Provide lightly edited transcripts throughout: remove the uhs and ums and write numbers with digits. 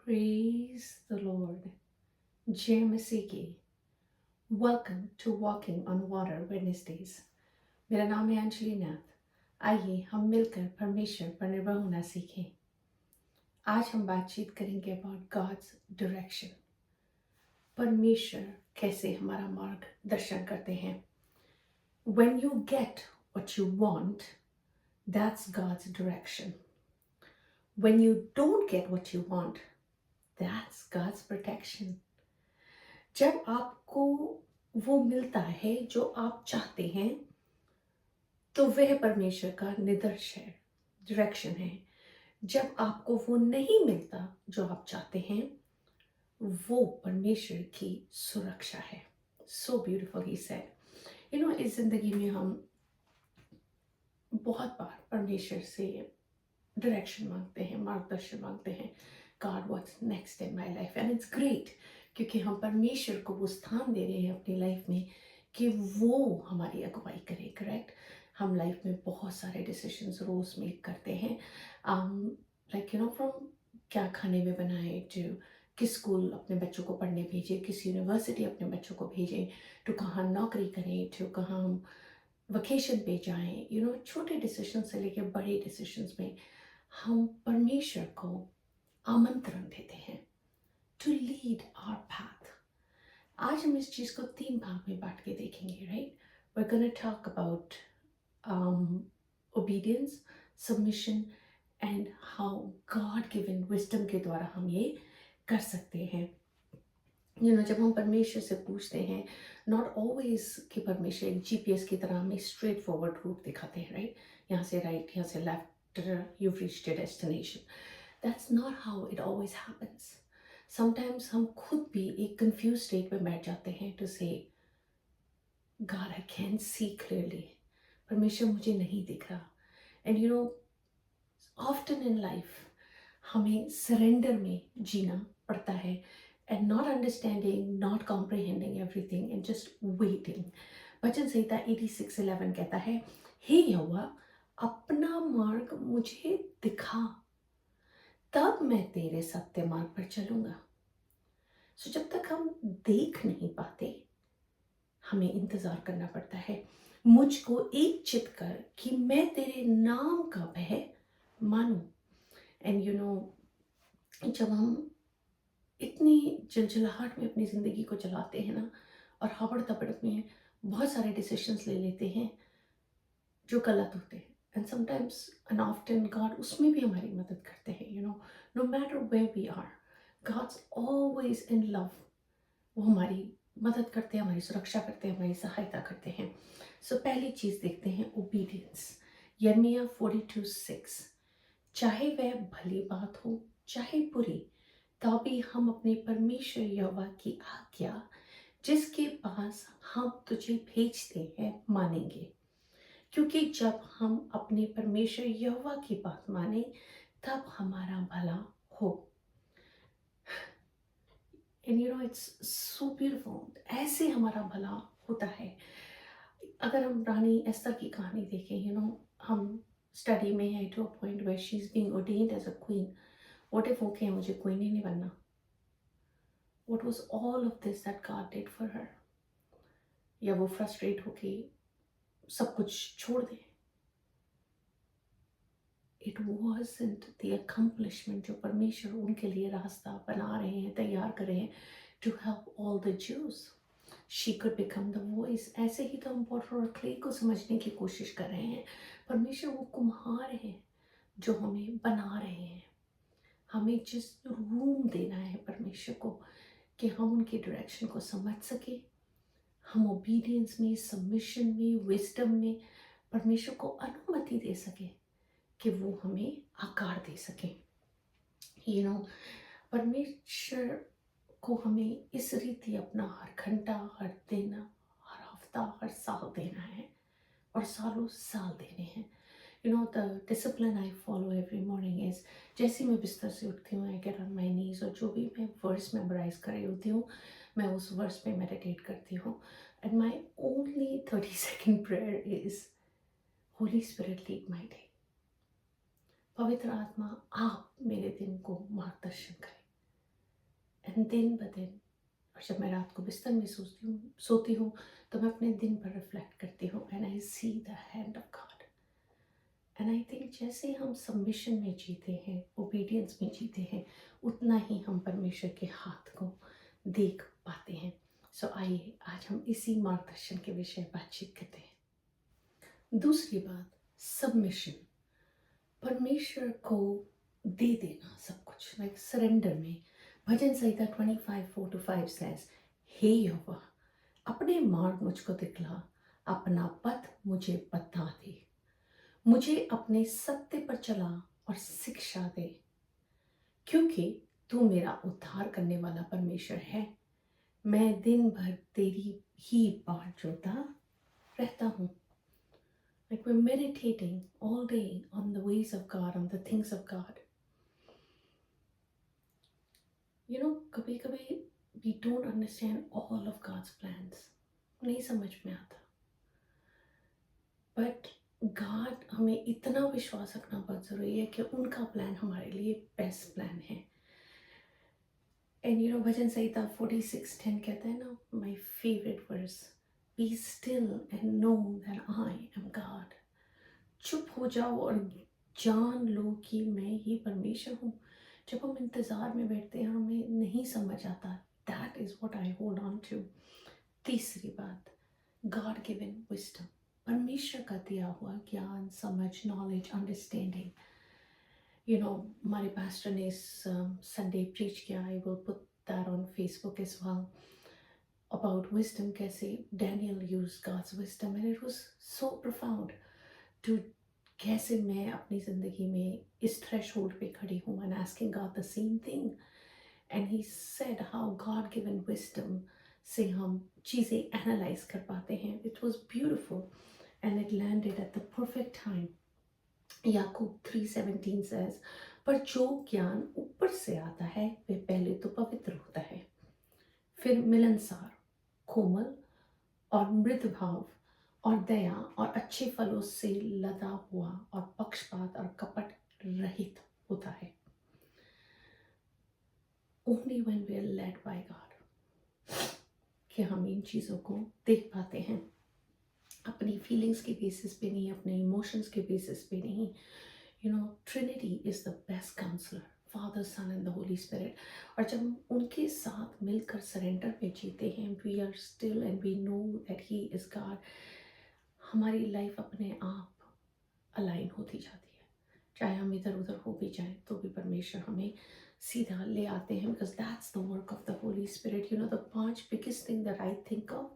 Praise the Lord. जय मसीह की। Welcome to walking on water Wednesdays. मेरा नाम है अंजलि नाथ। आइए हम मिलकर परमेश्वर पर निर्भर होना सीखें। आज हम बातचीत करेंगे अबाउट गॉड्स डायरेक्शन। परमेश्वर कैसे हमारा मार्ग दर्शन करते हैं। When you get what you want, that's God's direction. When you don't get what you want, that's God's protection. जब आपको वो मिलता है जो आप चाहते हैं तो वह परमेश्वर का निर्देश है, डायरेक्शन है। जब आपको वो नहीं मिलता जो आप चाहते हैं, वो परमेश्वर की सुरक्षा है। So beautiful he said. इस जिंदगी में हम बहुत बार परमेश्वर से डायरेक्शन मांगते हैं, मार्गदर्शन मांगते हैं। God what's next in my life, and it's great क्योंकि हम परमेश्वर को वो स्थान दे रहे हैं अपनी लाइफ में कि वो हमारी अगुवाई करे। करेक्ट। हम लाइफ में बहुत सारे डिसीजंस रोज मेक करते हैं, फ्रॉम क्या खाने में बनाए, टू किस स्कूल अपने बच्चों को पढ़ने भेजें, किस यूनिवर्सिटी अपने बच्चों को भेजें, टू कहाँ नौकरी करें, टू कहाँ हम वेकेशन पे जाएं। छोटे डिसीजन से लेकर बड़े डिसीजंस में हम परमेश्वर को आमंत्रण देते हैं टू लीड आवर पाथ। आज हम इस चीज को 3 भाग में बांट के देखेंगे। Right, we are gonna talk about obedience, submission and how God given wisdom के द्वारा हम ये कर सकते हैं। जब हम परमेश्वर से पूछते हैं, नॉट ऑलवेज कि परमेश्वर एक जीपीएस की तरह हमें स्ट्रेट फॉरवर्ड रूट दिखाते हैं। राइट, यहाँ से राइट, यहाँ से left, you've reached your destination. That's not how it always happens. Sometimes हम खुद भी एक confused state में बैठ जाते हैं to say, God, I can't see clearly. परमेश्वर मुझे नहीं दिख रहा। And often in life हमें सरेंडर में जीना पड़ता है, and not understanding, not comprehending everything and just waiting. वचन संहिता 86:11 कहता है, हे यहोवा, अपना मार्ग मुझे दिखा, तब मैं तेरे सत्य मार्ग पर चलूंगा। सो जब तक हम देख नहीं पाते, हमें इंतजार करना पड़ता है। मुझको एक चित कर कि मैं तेरे नाम का भय मानूं। एंड जब हम इतनी जलजलाहट में अपनी ज़िंदगी को चलाते हैं ना, और हबड़ तबड़ में बहुत सारे डिसीजंस ले लेते हैं जो गलत होते हैं, and sometimes and often God उसमें भी हमारी मदद करते हैं। No matter where we are, God's always in love. वो हमारी मदद करते हैं, हमारी सुरक्षा करते हैं, हमारी सहायता करते हैं। सो पहली चीज़ देखते हैं, ओबीडियंस। यिर्मयाह 42:6, चाहे वह भली बात हो चाहे बुरी, तभी हम अपने परमेश्वर यहोवा की आज्ञा जिसके पास हम तुझे भेजते हैं मानेंगे, क्योंकि जब हम अपने परमेश्वर यहोवा की बात माने तब हमारा भला हो। एंड इट्स सो ब्यूटीफुल, ऐसे हमारा भला होता है। अगर हम रानी एस्तर की कहानी देखें, हम स्टडी में है to a point where she is being ordained as a queen. What if okay मुझे क्वीन ही नहीं बनना? What was all of this that God did for her? या वो फ्रस्ट्रेट होके सब कुछ छोड़ दे? It wasn't the accomplishment जो परमेश्वर उनके लिए रास्ता बना रहे हैं, तैयार कर रहे हैं, to help all the Jews. She could become the voice. ऐसे ही तो हम पॉटर और क्ले को समझने की कोशिश कर रहे हैं। परमेश्वर वो कुम्हार हैं जो हमें बना रहे हैं। हमें जिस रूम देना है परमेश्वर को कि हम उनके डायरेक्शन को समझ सके, हम ओबीडियंस में, सबमिशन में, विजडम में परमेश्वर को अनुमति दे सके कि वो हमें आकार दे सके। परमेश्वर को हमें इस रीति अपना हर घंटा, हर दिन, हर हफ्ता, हर साल देना है और सालों साल देने हैं। The discipline I follow every morning is, जैसे मैं बिस्तर से उठती हूँ, आई गेट ऑन माई नीज, और जो भी मैं वर्ड्स मेमोराइज कर रही होती हूँ, मैं उस वर्ड्स पे मेडिटेट करती हूँ। And my only 30 second prayer is, Holi spirit lead my day. पवित्र आत्मा, आप मेरे दिन को मार्गदर्शन करें। एंड दिन ब दिन, और जब मैं रात को बिस्तर में सोती हूँ, तो मैं अपने दिन पर रिफ्लेक्ट करती हूँ, and I see the hand of God. And I think जैसे हम सबमिशन में जीते हैं, ओबीडियंस में जीते हैं, उतना ही हम परमेश्वर के हाथ को देख पाते हैं। सो आइए आज हम इसी मार्गदर्शन के विषय बातचीत करते हैं। दूसरी बात, सबमिशन, परमेश्वर को दे देना सब कुछ, लाइक सरेंडर में। भजन संहिता 25:4-5 says, हे यहोवा, अपने मार्ग मुझको दिखला, अपना पथ मुझे बता दे, मुझे अपने सत्य पर चला और शिक्षा दे, क्योंकि तू मेरा उद्धार करने वाला परमेश्वर है। मैं दिन भर तेरी ही बाट जोता रहता हूँ। Like we're meditating all day on the ways of God, on the things of God. कभी कभी we don't understand all of God's plans. नहीं समझ में आता, बट गॉड, हमें इतना विश्वास रखना बहुत ज़रूरी है कि उनका प्लान हमारे लिए बेस्ट प्लान है। एंड भजन संहिता 46:10 कहता है ना, my favourite verse, be still and know that I am God. चुप हो जाओ और जान लो कि मैं ही परमेश्वर हूँ। जब हम इंतज़ार में बैठते हैं, हमें नहीं समझ आता, that is what I hold on to. तीसरी बात, गॉड गिवन विजडम, परमेश्वर का दिया हुआ ज्ञान, समझ, नॉलेज, अंडरस्टैंडिंग। हमारे पास्टर ने संडे प्रीच किया, I will put that on Facebook as well, about wisdom, कैसे Daniel used God's wisdom, and it was so profound too, कैसे मैं अपनी ज़िंदगी में इस थ्रेशोल्ड पे खड़ी हूँ and asking God the same thing. And he said how God given wisdom से हम चीज़ें एनालाइज कर पाते हैं। It was beautiful and it landed at the perfect time. Yakub 3:17 says, पर जो ज्ञान ऊपर से आता है वह पहले तो पवित्र होता है, फिर मिलनसार, कोमल और मृदु भाव और दया और अच्छे फलों से लदा हुआ और पक्षपात और कपट रहित होता है। Only when we are led by God कि हम इन चीज़ों को देख पाते हैं, अपनी फीलिंग्स के बेसिस पे नहीं, अपने इमोशंस के बेसिस पे नहीं। Trinity is the best counsellor, Father, Son and the Holy Spirit. और जब हम उनके साथ मिलकर सरेंडर में जीते हैं, we are still and we know that he is God, हमारी लाइफ अपने आप अलाइन होती जाती है। चाहे हम इधर उधर हो भी जाएं, तो भी परमेश्वर हमें सीधा ले आते हैं, because that's the work of the Holy spirit. The 5 biggest thing that I think of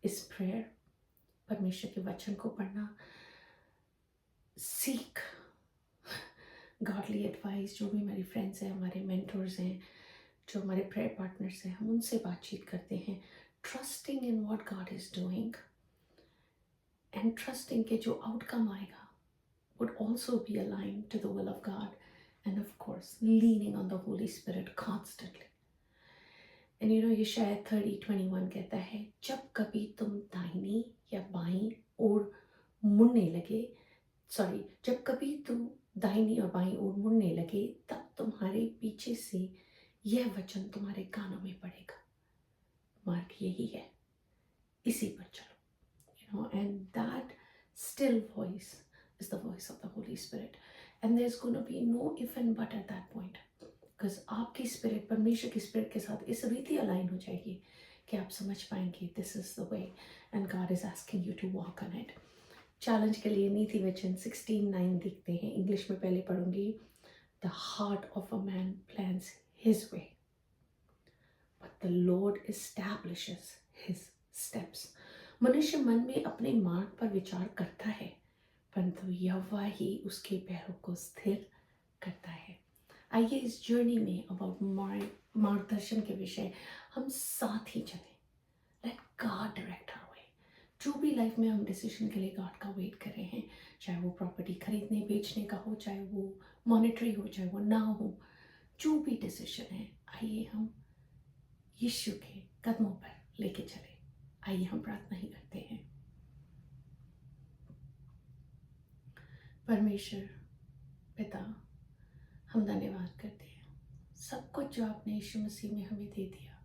is prayer, परमेश्वर के वचन को पढ़ना, सीख गॉडली एडवाइस, जो भी हमारी फ्रेंड्स हैं, हमारे मेंटर्स हैं, जो हमारे प्रेयर पार्टनर्स हैं, हम उनसे बातचीत करते हैं, trusting in what God is doing and trusting के जो आउटकम आएगा would also be aligned to the will of God, and of course leaning on the Holy Spirit constantly. And Yeshaya 30:21 कहता है, जब कभी तुम दाहिनी या बाईं ओर मुड़ने लगे, जब कभी तुम दाहिनी और बाईं ओर मुड़ने लगे, तब तुम्हारे पीछे से यह वचन तुम्हारे कानों में पड़ेगा, मार्ग यही है, इसी पर चलो। And that still voice is the voice of the Holy Spirit, and there's going to be no if and but at that point, because आपकी स्पिरिट परमेश्वर की स्पिरिट के साथ इस रीति अलाइन हो जाएगी कि आप समझ पाएंगे this is the way and God is asking you to walk on it. Challenge के लिए नीति वचन 16:9 दिखते हैं, इंग्लिश में पहले पढ़ूंगी। The heart of a man plans his way, but the Lord establishes his steps. मनुष्य मन में अपने मार्ग पर विचार करता है, परंतु यहोवा ही उसके पैरों को स्थिर करता है। आइए इस जर्नी में अबाउट मार्गदर्शन के विषय हम साथ ही चलें। Let God direct our way. जो भी लाइफ में हम डिसीजन के लिए गॉड का वेट कर रहे हैं, चाहे वो प्रॉपर्टी खरीदने बेचने का हो, चाहे वो मॉनेटरी हो, चाहे वो ना हो, जो भी डिसीजन है, आइए हम यीशु के कदमों पर लेके चले। आइए हम प्रार्थना ही करते हैं। परमेश्वर पिता, हम धन्यवाद करते हैं सब कुछ जो आपने यीशु मसीह में हमें दे दिया।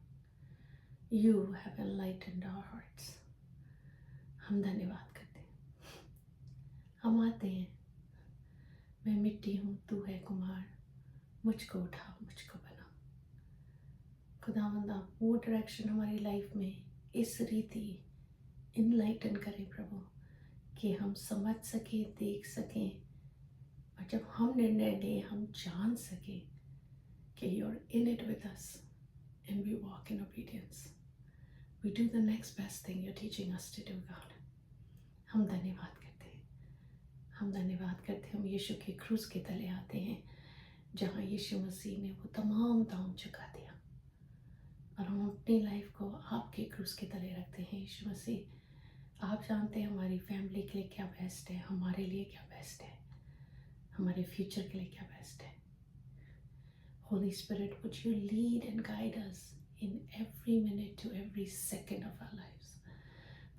You have enlightened our hearts. हम धन्यवाद करते हैं। हम आते हैं, मैं मिट्टी हूँ, तू है कुम्हार, मुझको उठा, मुझको बना। खुदावंद, आप वो डायरेक्शन हमारी लाइफ में इस रीति इनलाइटन करें प्रभु, कि हम समझ सकें, देख सकें, और जब हम निर्णय लें हम जान सकें कि you are in it with us and we walk in obedience. We do the next best thing you are teaching us to do God. हम धन्यवाद करते हैं, हम धन्यवाद करते हैं। हम यीशु के क्रूस के तले आते हैं, जहाँ यीशु मसीह ने वो तमाम दाम चुका दिया, और हम अपनी लाइफ को आपके क्रूस के तले रखते हैं। यीशु मसीह, आप जानते हैं हमारी फैमिली के लिए क्या बेस्ट है, हमारे लिए क्या बेस्ट है, हमारे फ्यूचर के लिए क्या बेस्ट है। Holy Spirit, would you lead and guide us in every minute to every second of our lives?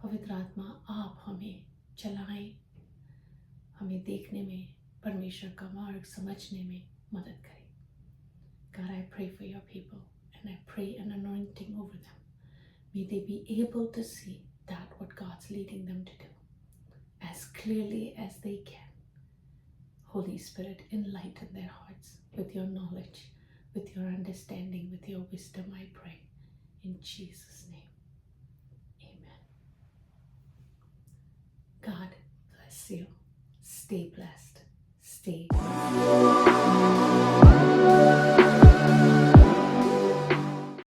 पवित्र आत्मा, आप हमें चलाएं, हमें देखने में, परमेश्वर का मार्ग समझने में मदद करें। God, I pray for your people and I pray an anointing over them. May they be able to see that what God's leading them to do as clearly as they can. Holy Spirit, enlighten their hearts with your knowledge, with your understanding, with your wisdom, I pray. In Jesus' name, amen. God bless you. Stay blessed. Stay.